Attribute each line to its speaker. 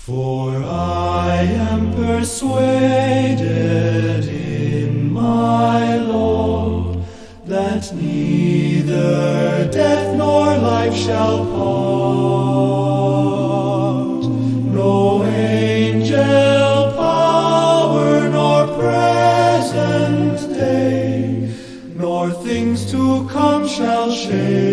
Speaker 1: For I am persuaded in my Lord that neither death nor life shall part, no angel power nor present day, nor things to come shall share